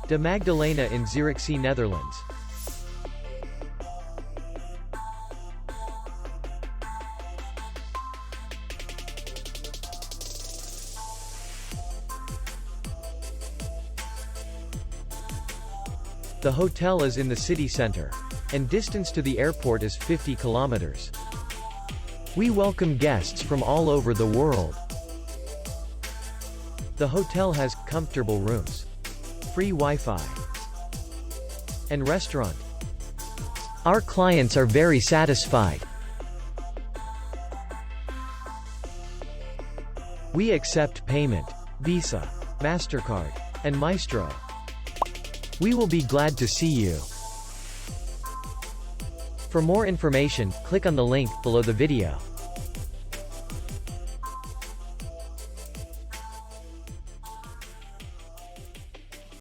De Magdalena in Zierikzee, Netherlands. The hotel is in the city center, and distance to the airport is 50 kilometers. We welcome guests from all over the world. The hotel has comfortable rooms, free Wi-Fi, and restaurant. Our clients are very satisfied. We accept payment, Visa, MasterCard, and Maestro. We will be glad to see you. For more information, click on the link below the video.